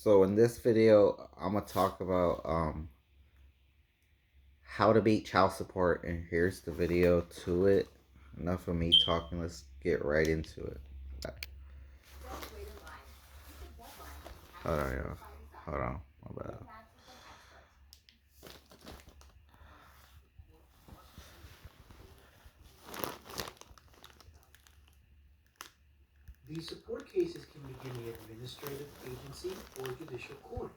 So in this video, I'm gonna talk about how to beat child support, and here's the video to it. Enough of me talking. Let's get right into it. Hold on, y'all. Hold on. My bad. These support cases can begin the administrative agency or judicial court.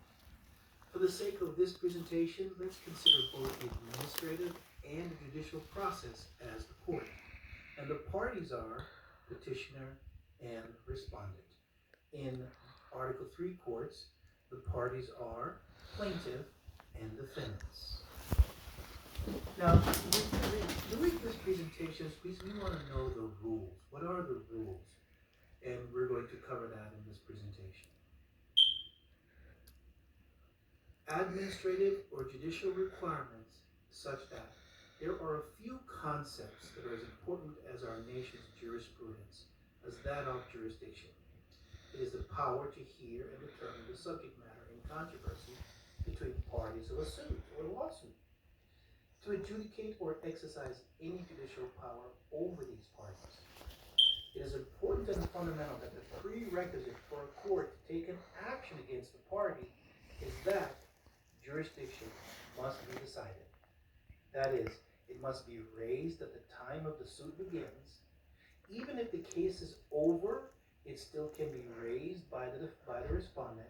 For the sake of this presentation, let's consider both the administrative and the judicial process as the court. And the parties are petitioner and respondent. In Article 3 courts, the parties are plaintiff and defendants. Now, doing this presentation, we want to know the rules. What are the rules? And we're going to cover that in this presentation. Administrative or judicial requirements such that there are a few concepts that are as important as our nation's jurisprudence as that of jurisdiction. It is the power to hear and determine the subject matter in controversy between parties of a suit or lawsuit, to adjudicate or exercise any judicial power over these parties. It is important and fundamental that the prerequisite for a court to take an action against the party is that jurisdiction must be decided. That is, it must be raised at the time of the suit begins. Even if the case is over, it still can be raised by the respondent.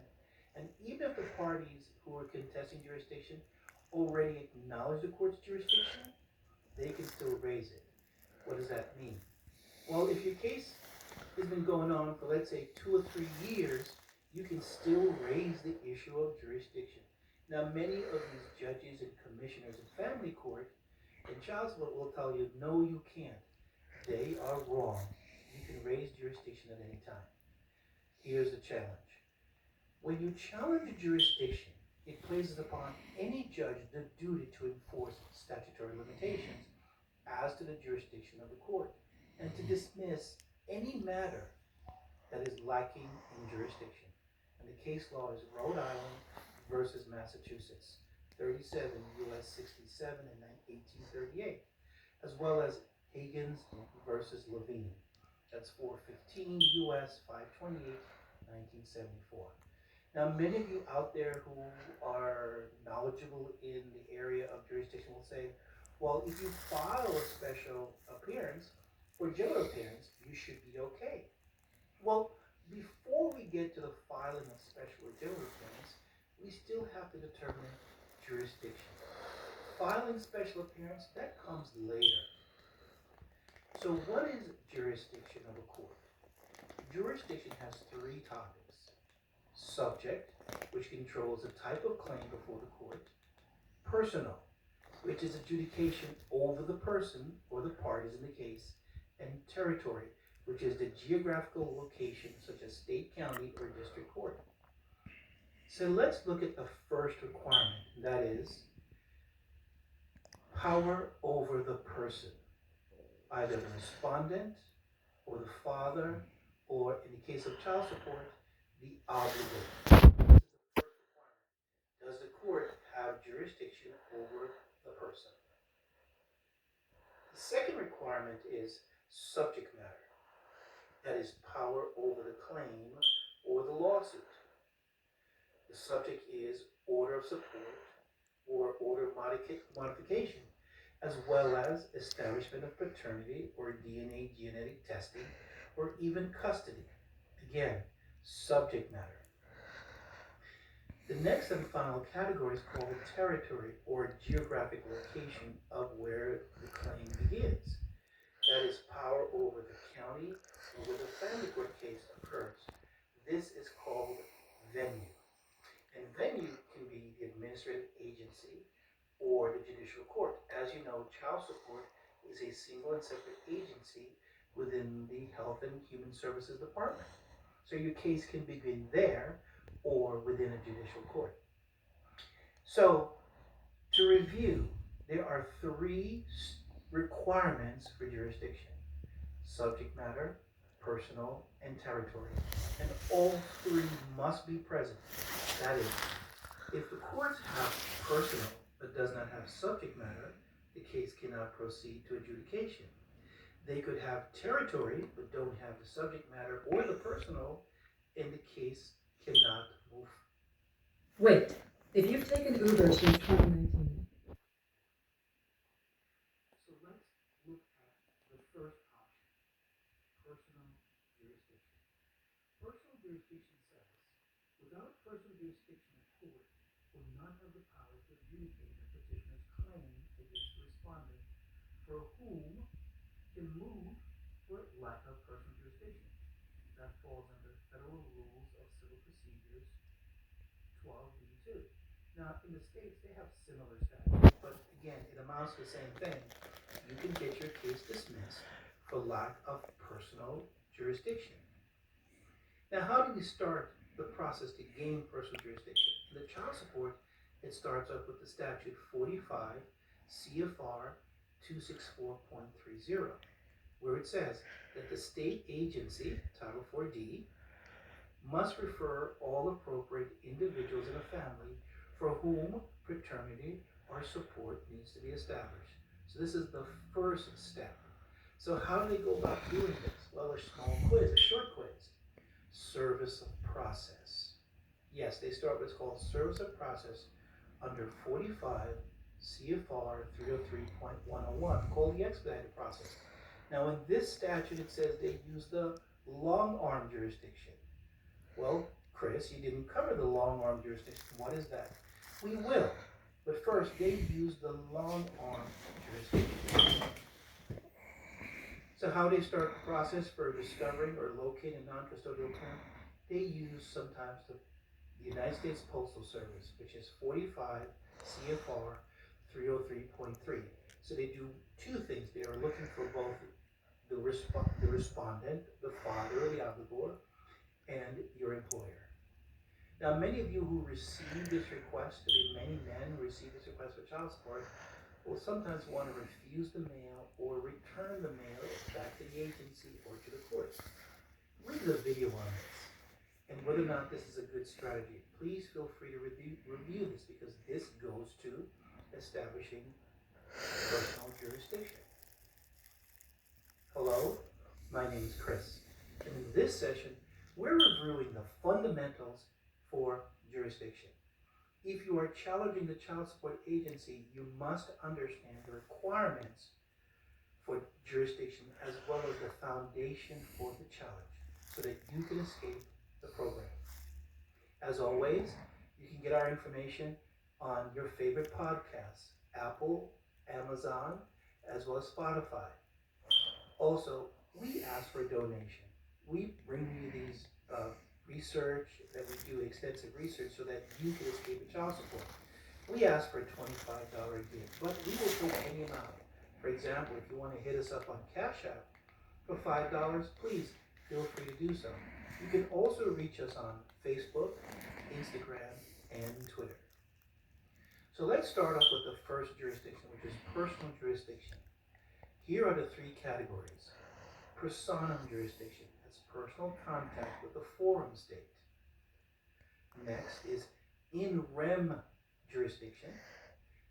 And even if the parties who are contesting jurisdiction already acknowledge the court's jurisdiction, they can still raise it. What does that mean? Well, if your case has been going on for, let's say, 2 or 3 years, you can still raise the issue of jurisdiction. Now, many of these judges and commissioners in family court and child support will tell you, no, you can't. They are wrong. You can raise jurisdiction at any time. Here's the challenge. When you challenge a jurisdiction, it places upon any judge the duty to enforce statutory limitations as to the jurisdiction of the court and to dismiss any matter that is lacking in jurisdiction. And the case law is Rhode Island versus Massachusetts, 37 U.S. 67 in 1838, as well as Higgins versus Levine. That's 415 U.S. 528, 1974. Now, many of you out there who are knowledgeable in the area of jurisdiction will say, well, if you file a special appearance or general appearance, you should be okay. Well, before we get to the filing of special or general appearance, we still have to determine jurisdiction. Filing special appearance, that comes later. So what is jurisdiction of a court? Jurisdiction has 3 topics. Subject, which controls the type of claim before the court. Personal, which is adjudication over the person or the parties in the case. And territory, which is the geographical location such as state, county, or district court. So let's look at the first requirement, that is power over the person, either the respondent or the father, or in the case of child support, the obligator. This is the first requirement. Does the court have jurisdiction over the person? The second requirement is subject matter, that is power over the claim or the lawsuit. The subject is order of support or order of modification, as well as establishment of paternity or DNA genetic testing, or even custody. Again, subject matter. The next and final category is called territory or geographic location of where the claim begins. That is power over the county where the family court case occurs. This is called venue. And venue can be the administrative agency or the judicial court. As you know, child support is a single and separate agency within the Health and Human Services Department. So your case can begin there or within a judicial court. So to review, there are 3 requirements for jurisdiction: subject matter, personal, and territory. And all 3 must be present. That is, if the courts have personal but does not have subject matter, the case cannot proceed to adjudication. They could have territory but don't have the subject matter or the personal, and the case cannot move. Wait, if you've taken Uber since 2019, So let's look at the first option, personal jurisdiction. Personal jurisdiction says, without personal jurisdiction, a court will not have the power to adjudicate a petitioner's claim against the respondent, for whom can move for lack of personal jurisdiction. That falls under Federal Rules of Civil Procedures 12b2. Now, in the states, they have similar statutes, but again, it amounts to the same thing. You can get your case dismissed for lack of personal jurisdiction. Now, how do we start the process to gain personal jurisdiction? In the child support, it starts off with the statute 45 CFR 264.30, where it says that the state agency, Title 4D, must refer all appropriate individuals in a family for whom paternity or support needs to be established. So this is the first step. So how do they go about doing this? Well, a small quiz, a short quiz. Service of process. Yes, they start with what's called service of process under 45 CFR 303.101, called the expedited process. Now, in this statute, it says they use the long arm jurisdiction. Well, Chris, you didn't cover the long arm jurisdiction. What is that? We will, but first, they use the long arm jurisdiction. So how they start the process for discovering or locating a non-custodial parent? They use sometimes the United States Postal Service, which is 45 CFR 303.3. So they do two things. They are looking for both the respondent, the father, the obligor, and your employer. Now, many of you who receive this request, many men who receive this request for child support, will sometimes want to refuse the mail or return the mail back to the agency or to the court. Read the video on this and whether or not this is a good strategy. Please feel free to review this, because this goes to establishing personal jurisdiction. Hello, my name is Chris, and in this session, we're reviewing the fundamentals for jurisdiction. If you are challenging the child support agency, you must understand the requirements for jurisdiction as well as the foundation for the challenge, so that you can escape the program. As always, you can get our information on your favorite podcasts, Apple, Amazon, as well as Spotify. Also, we ask for a donation. We bring you these research, that we do extensive research so that you can escape the child support. We ask for a $25 gift, but we will take any amount. For example, if you want to hit us up on Cash App for $5, please feel free to do so. You can also reach us on Facebook, Instagram, and Twitter. So let's start off with the first jurisdiction, which is personal jurisdiction. Here are the three categories. Personam jurisdiction, that's personal contact with the forum state. Next is in rem jurisdiction,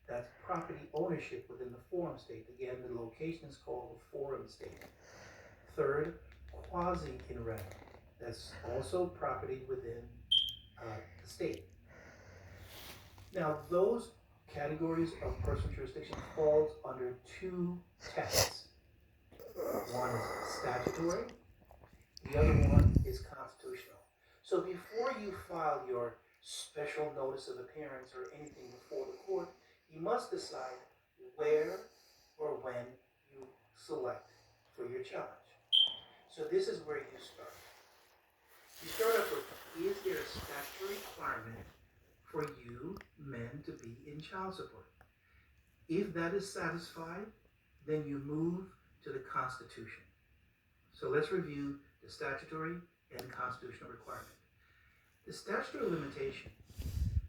that's property ownership within the forum state. Again, the location is called the forum state. Third, quasi in rem, that's also property within the state. Now, those categories of personal jurisdiction falls under two tests. One is statutory, the other one is constitutional. So before you file your special notice of appearance or anything before the court, you must decide where or when you select for your challenge. So this is where you start. You start off with, is there a statutory requirement for you men to be in child support? If that is satisfied, then you move to the Constitution. So let's review the statutory and constitutional requirement. The statutory limitation: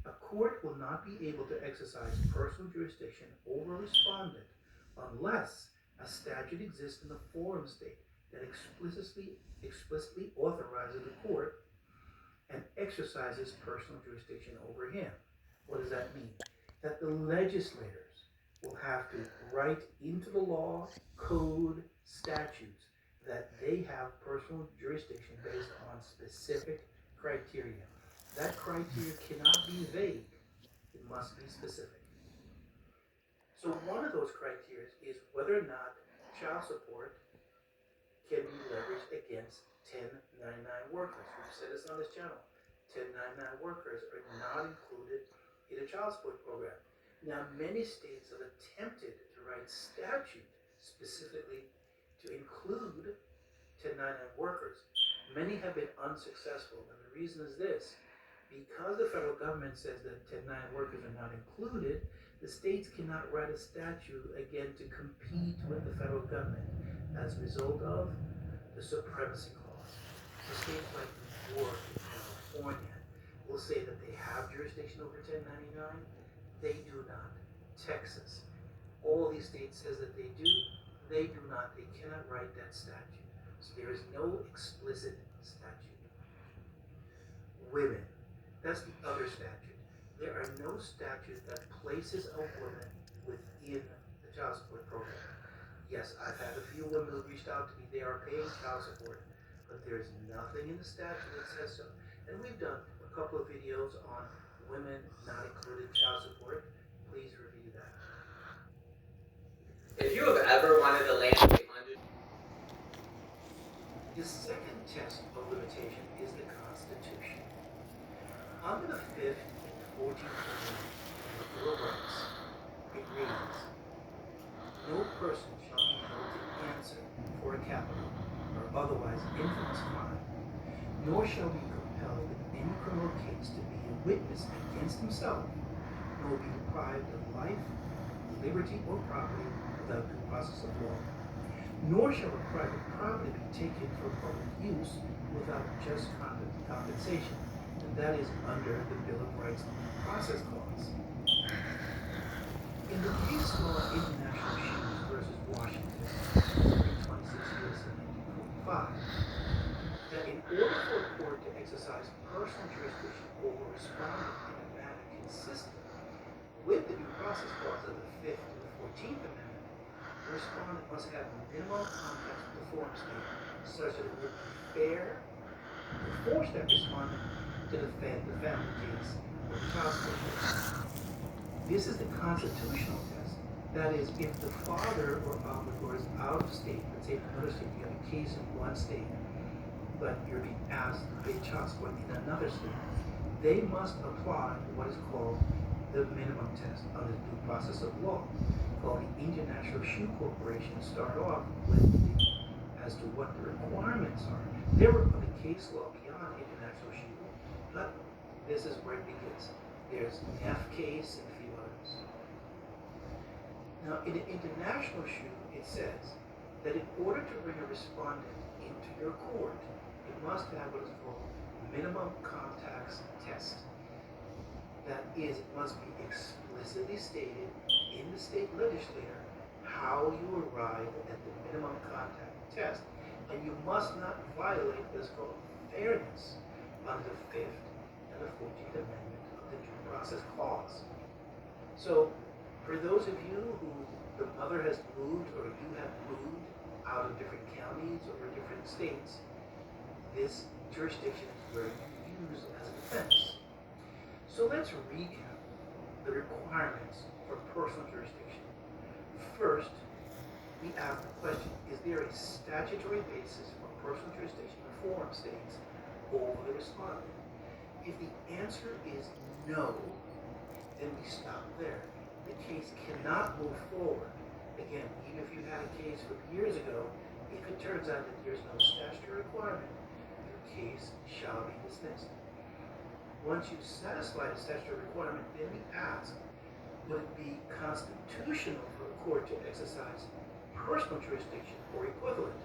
a court will not be able to exercise personal jurisdiction over a respondent unless a statute exists in the forum state that explicitly authorizes the court, and exercises personal jurisdiction over him. What does that mean? That the legislators will have to write into the law, code, statutes that they have personal jurisdiction based on specific criteria. That criteria cannot be vague, it must be specific. So one of those criteria is whether or not child support can be leveraged against 1099 workers. We've said this on this channel. 1099 workers are not included in a child support program. Now, many states have attempted to write statute specifically to include 1099 workers. Many have been unsuccessful, and the reason is this. Because the federal government says that 1099 workers are not included, the states cannot write a statute again to compete with the federal government as a result of the supremacy clause. So states like New York and California will say that they have jurisdiction over 1099. They do not. Texas, all these states says that they do. They do not. They cannot write that statute. So there is no explicit statute. Women, that's the other statute. There are no statutes that places a woman within the child support program. Yes, I've had a few women who reached out to me. They are paying child support, but there is nothing in the statute that says so. And we've done a couple of videos on women not included in child support. Please review that. If you have ever wanted to land a 100... The second test of limitation is the Constitution. Under the 5th and 14th Amendment of the Bill of Rights, it reads, no person shall be held to answer for a capital or otherwise infamous crime, nor shall be compelled in any criminal case to be a witness against himself, nor be deprived of life, liberty, or property without due process of law. Nor shall a private property be taken for public use without just compensation, and that is under the Bill of Rights Process Clause. In the case law International Shoes versus Washington, 26 U.S. 1945, that in order for a court to exercise personal jurisdiction over a respondent in a manner consistent with the due process clause of the 5th and the 14th Amendment, the respondent must have minimum contacts with the forum state such that it would be fair to force that respondent to defend the family case or the child support case. This is the constitutional test. That is, if the father or obligor is out of state, let's say another state, you have a case in one state, but you're being asked to pay child support in another state, they must apply what is called the minimum test under the due process of law, called the International Shoe Corporation, start off with as to what the requirements are. There were other case law beyond International Shoe, but this is where it begins. There's an F case and a few others. Now, in the International Shoe, it says that in order to bring a respondent into your court, it must have what is called minimum contacts test. That is, it must be explicitly stated in the state legislature how you arrive at the minimum contact test, and you must not violate what is called fairness under the 5th and the 14th Amendment of the Due Process Clause. So, for those of you who the mother has moved or you have moved out of different counties or different states, this jurisdiction is where you use as a defense. So let's recap the requirements for personal jurisdiction. First, we ask the question, is there a statutory basis for personal jurisdiction in forum states over the respondent? If the answer is no, then we stop there. The case cannot move forward. Again, even if you had a case from years ago, if it turns out that there's no statutory requirement, your case shall be dismissed. Once you satisfy the statutory requirement, then we ask, would it be constitutional for a court to exercise personal jurisdiction or equivalent?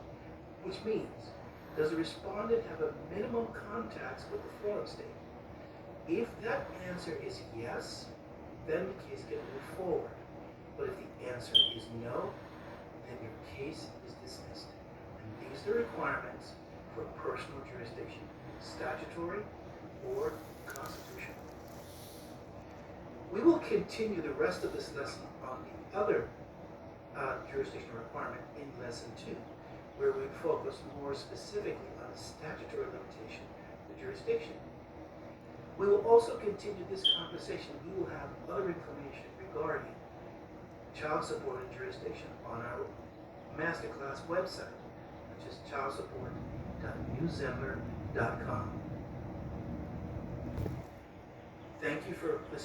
Which means, does the respondent have a minimum contacts with the forum state? If that answer is yes, then the case can move forward. But if the answer is no, then your case is dismissed. And these are the requirements for personal jurisdiction: statutory, or constitutional. We will continue the rest of this lesson on the other jurisdictional requirement in lesson 2, where we focus more specifically on the statutory limitation of jurisdiction. We will also continue this conversation. We will have other information regarding child support and jurisdiction on our masterclass website, which is childsupport.newzemler.com. Thank you for listening.